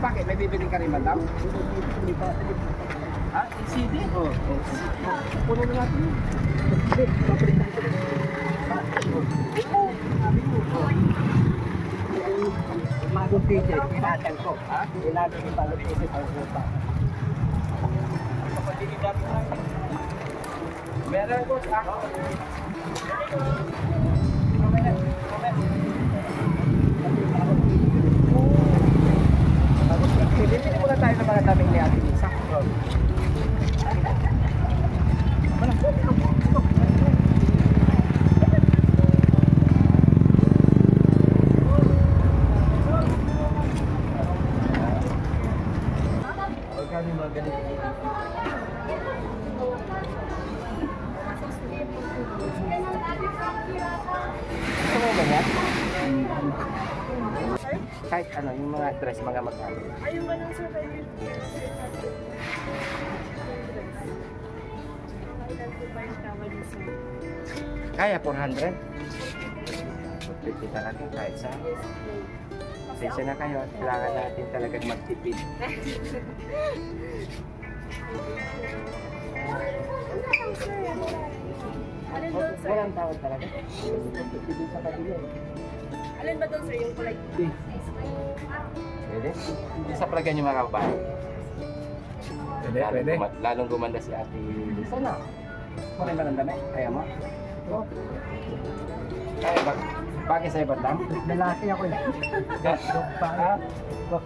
Bakit? May bibili ka rin, madam? Ha? LCD? Oo. Puno na natin yun. Bagong pizza, kinatang ko. Ha? Kinatang yung bagong pizza para sa meron ko sa bibili muna tayo ng mga daming ni Ate Lisa. Kahit ano, yung mga dress, mga magkano. Ayun ba nang survey? Kaya 400? 50 talaga kahit sa. Pasensya na kayo, kailangan natin talagang magtipid. Alin doon, sir? Walang tawad talaga. Magtipid sa kabila. Alin ba doon, sir? Yung kulay? Pwede? Hindi sa praga niyo mga kababayan. Pwede. Lalong gumanda si Ate Lisa na. Kunin ba ng dami? Kaya mo? Oo. Kaya ba? Bakit sa'yo ba lang? lalaki ako eh.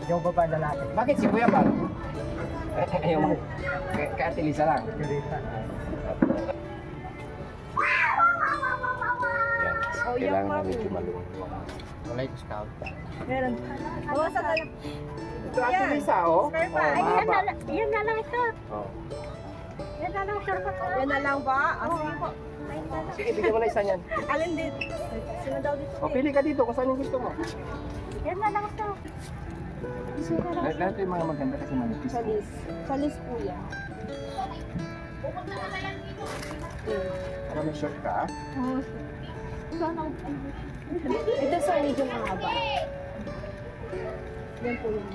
Yung babae lalaki. Bakit si Kuya Bal? Yung kay Ate Lisa lang. Oh, yung Kailangan mami. medyo malunod. Wala yung scout. Meron. Bawasan na lang. Ito Ate Lisa, oh. Spare pa. Oh, mahaba. Yan na lang ito. Oh. Yan na lang, sir. Yan na lang ba? Sige po. Sige, bigyan mo na isa niyan. Alin din? Sino daw dito? O, pili ka dito kung saan yung gusto mo. Yan na lang ito. Lahat yung mga maganda kasi manipis. Salis. Salis po yan. Para may short ka, ah. Oo, sir. Sana ito sa medyo mahaba. Yan po yun.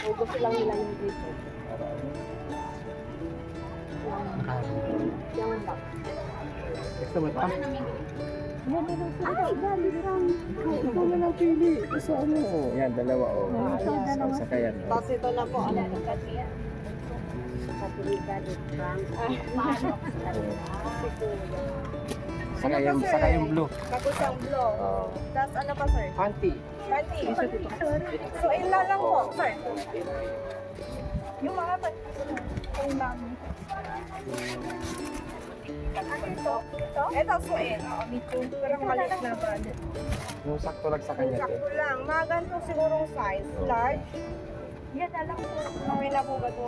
O gusto lang nila yung dito. Yung back. Gusto mo ito? Yan na lang sir. Ay, galing lang. Ito na lang pili. Gusto mo. Yan, dalawa, oh. Sa kaya. Tapos ito na po. Ano na kasi yan? Saka yung blue. Tapos ang blue. Tapos ano pa sir? Panty. Panty. So ila lang po sir. Yung mga panty. Yung mami. Ano ito? Ito suin. Pero maliit na ba? Yung sakto lang sa kanya. Sakto lang. Mga ganito sigurong size. Large. Yan na lang po. Mami na po ba ito?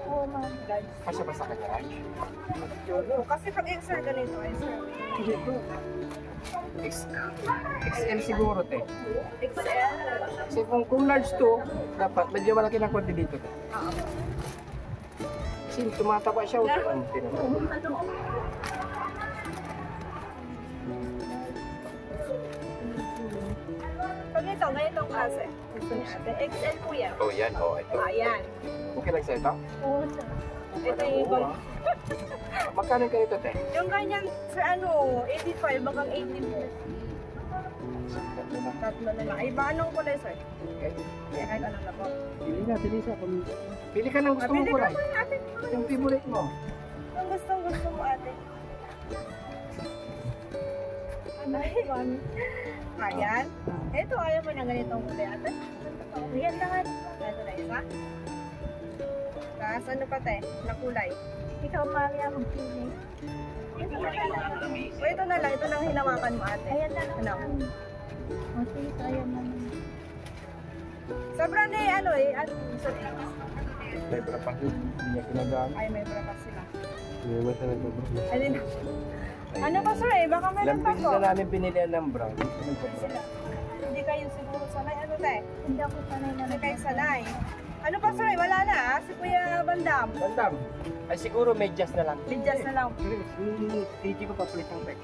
Oo, ma'am. Large. Kasya ba sa kanya? Kasi pag XL ganito ay sir. XL siguro, te. XL? Kasi kung large to, dapat medyo malaki ng konti dito. Te. Kasi tumataba siya. Pag ito, ganitong klase. XL po yan. Oh, yan. Oh, ito. Ayan. Okay lang sa ito? Oo, sir. Ito yung ibang. Magkano ka nito, te? Yung ganyan, sa ano, 85, bagang 80 po. Tatlo na lang. Ay, ba anong kulay, sir? Okay. Kahit ano na po. Pili na, pili ka ng gusto mo Pili ka kulay. po ate. Yung favorite mo. Ang gusto mo, ate. Ano yun? Ayan. Ito, ayaw mo na ganitong kulay, ate. Ayan na nga. Ito na isa. Tapos ano pa, te? Na kulay. Ikaw, Maria, magpili. O, ito na lang. Ito lang hinawakan mo, ate. Ayan na lang. Ano? Okay, ayan na lang. Sobrang na ano eh. Sorry. May pa hindi niya ginagamit. Ay, may brakas sila. Hindi mo siya nagbabrowse. Ay, din. Ano pa, sir eh? Baka meron Ilang pa beses po. na namin pinilihan ng brown. Sila. Hindi kayo siguro sanay. Ano, te? Hindi ako sanay na Hindi kayo sanay. Ano pa, sir? Wala na, ah. Si Kuya Bandam. Bandam. Ay siguro medyas na lang. Lidyas na lang. Titi ko papalit ng pek.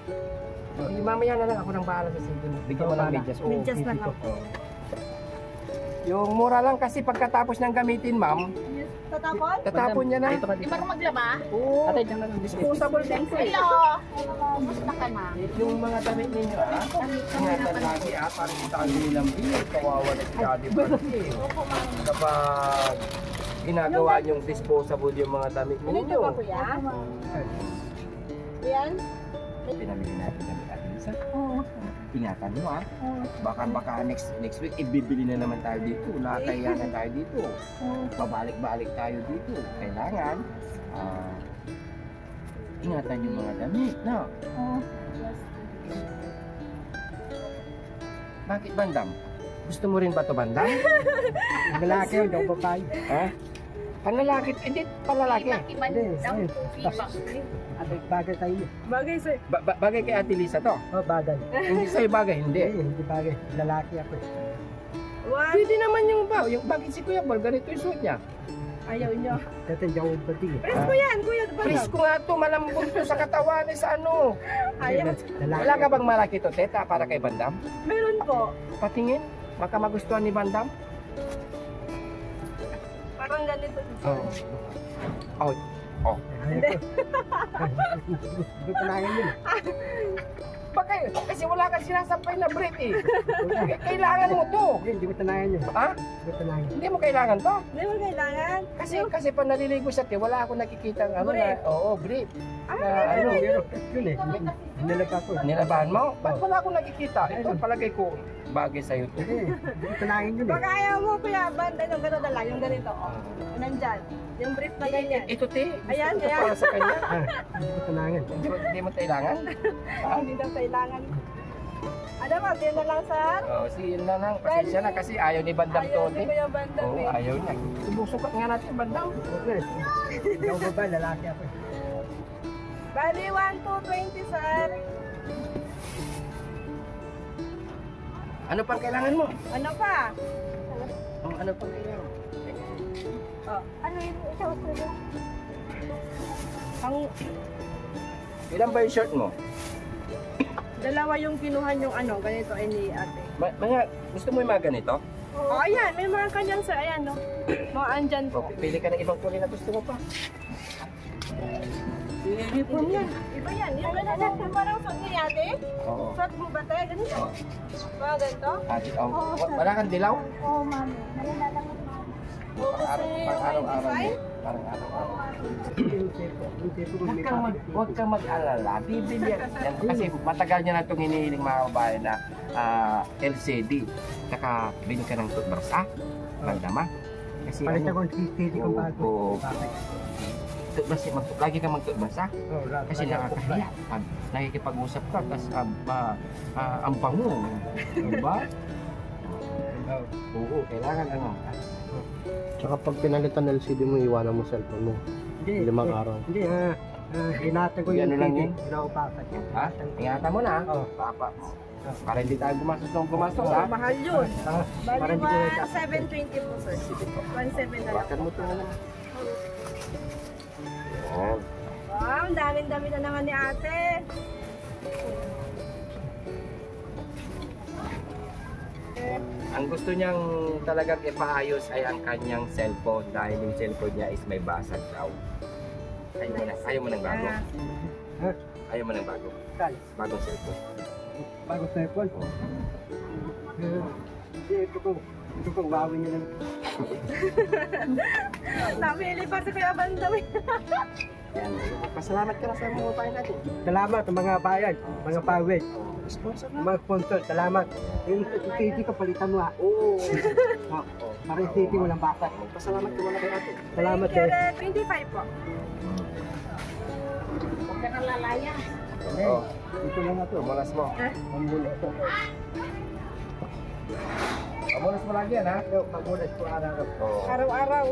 Mamaya na lang ako nang bahala sa sito. Bigyan mo ng medyas. Oo, Medyas na lang. Oo. Yung mura lang kasi pagkatapos ng gamitin, ma'am, Tatapon? tatapon niya na. Di ba maglaba? Oo. Atay dyan na lang. Disposable din po. Hello! Kumusta ka na? Yung mga damit ninyo, ingatan lagi para sa tayo nilang bill. Kawawa na si Daddy Frankie. Kapag ginagawa yung disposable yung mga damit Ano ninyo. ito ba, kuya? Yan? Pinamili natin ng Alisa. Oo. Ingatan mo Baka next week ibibili na naman tayo dito. Nakakaya na tayo dito. Pabalik-balik tayo dito. Kailangan ingatan yung mga damit, no? Bakit bandam? Gusto mo rin ba to bandam? Lalaki yun, daw babae. Ha? Panlalaki, hindi panlalaki. Hindi, ayun. Atay bagay tayo. Bagay sir. Bagay kay Ate Lisa to. Oh, bagay. Hindi sa'yo bagay, hindi. Hindi bagay. Lalaki ako. One. Pwede naman yung bakit si Kuya Bol, ganito yung suot niya. Ayaw nyo. Dati hindi ako bating. Presko yan, kuya. Presko nga to, malambot to sa katawan sa ano. Ayaw. Lalaki. Wala ka bang malaki to, teta, para kay Bandam? Meron po. Patingin, baka magustuhan ni Bandam. Parang ganito. Oh. Oh. Hindi. Hindi ko nahin yun. Baka, kasi wala kang sinasampay na brief eh. Kailangan mo to. Hindi ko tanayan yun. Ha? Hindi ko tanayan. Hindi mo kailangan to. Hindi mo kailangan. Kasi pa naliligo sa wala ako nakikita ng ano Brief. na, oo, brief. Ah, Na, Ano, ano, meron yun eh. Nilaba ko. nilabahan mo? Ba't wala ako nakikita? Ito, palagay ko, bagay sa'yo to. Hindi ko tanayan yun eh. Baka ayaw mo, kuya. Banda yung gano'n na lang. Yung ganito. Oh. Nandyan. Yung brief na ganyan. Ito, te. Ayan, Ito ayan. para sa kanya. Hindi ko tanayan. Hindi mo kailangan? Hindi daw kailangan. Ano ba? Yun na lang, sir. Oh, si yun na lang. Pasensya na kasi ayaw ni Bandam Ayaw to, ni te. kuya Bandam Oo, eh. ayaw niya. Subusukat nga natin, Bandam. Okay. Hindi ako babae, lalaki ako. Bali, 1, 2, 20, sir. Ano pang kailangan mo? Ano pa? Oh, ano pang kailangan? Oh. Ano yung ikaw sa'yo? Ang Ilan ba yung shirt mo? dalawa yung kinuhan yung ano, ganito ay ni ate. Mga, gusto mo yung mga ganito? Oh, ayan. May mga kanyang, sir. Ayan, no? Mga andyan O, po. pili ka ng ibang kulay na gusto mo pa. Uniform yan. Iba yan. Yung ganyan. Yung parang suot ni ate. Oo. Suot mo ba tayo? Ganito. Mga ganito. Ate, wala kang dilaw? Oo, mami. Nalala mo, mami. Oo, kasi Pang araw-araw. design. Parang araw-araw. Hindi Huwag kang mag-alala. Bibili yan. Kasi matagal niya na itong hinihiling mga kabayan na LCD. Saka bili ka ng toothbrush, Bandama. Kasi Palit ano, ako ng titi kong bago. Oo. Bakit? toothbrush, lagi kang mag-toothbrush, Oh, Kasi nakakahiya. Pag nakikipag-usap ka, tapos ang bango. Diba? Oo, kailangan ano. Tsaka pag pinalitan ng LCD mo, iwanan mo cellphone mo. Hindi, 5 araw. Hindi, hinatag ko Ano yung lang titi. yun? Pinaupakan. Ha? Ingatan mo na. Oo. Papa. Para hindi tayo gumastos ng gumastos, Oh, ha? mahal yun. Bali, Para hindi ko na 1,720 po, sir. 1,700 na lang. Bakit mo ito na naman? Yan. Wow, ang dami-dami na naman ni ate. Ang gusto niyang talagang ipaayos ay ang kanyang cellphone dahil yung cellphone niya is may basag daw. Ayaw mo ng bago. Ha? Ayaw mo ng bago. Kal, Bagong cellphone. bago cellphone. Hindi, ito kong bawin niya lang. Namili pa si Kuya Bandam. Yan. Pasalamat ka na sa mga upahin natin. Salamat sa mga bayan, mga pawid, Sponsor na. mga sponsor, salamat. Yung titi ko palitan mo ha. Oo. Para yung titi mo lang baka. Pasalamat ka muna kay ate. Salamat Thank you, eh. Red. 25 po. Huwag ka nang lalaya. Oo. Ito lang na to. Tumulas mo. Ang muna ito. Tumulas mo lagi yan, ha? Pagmulas ko araw-araw. Oo. Araw-araw.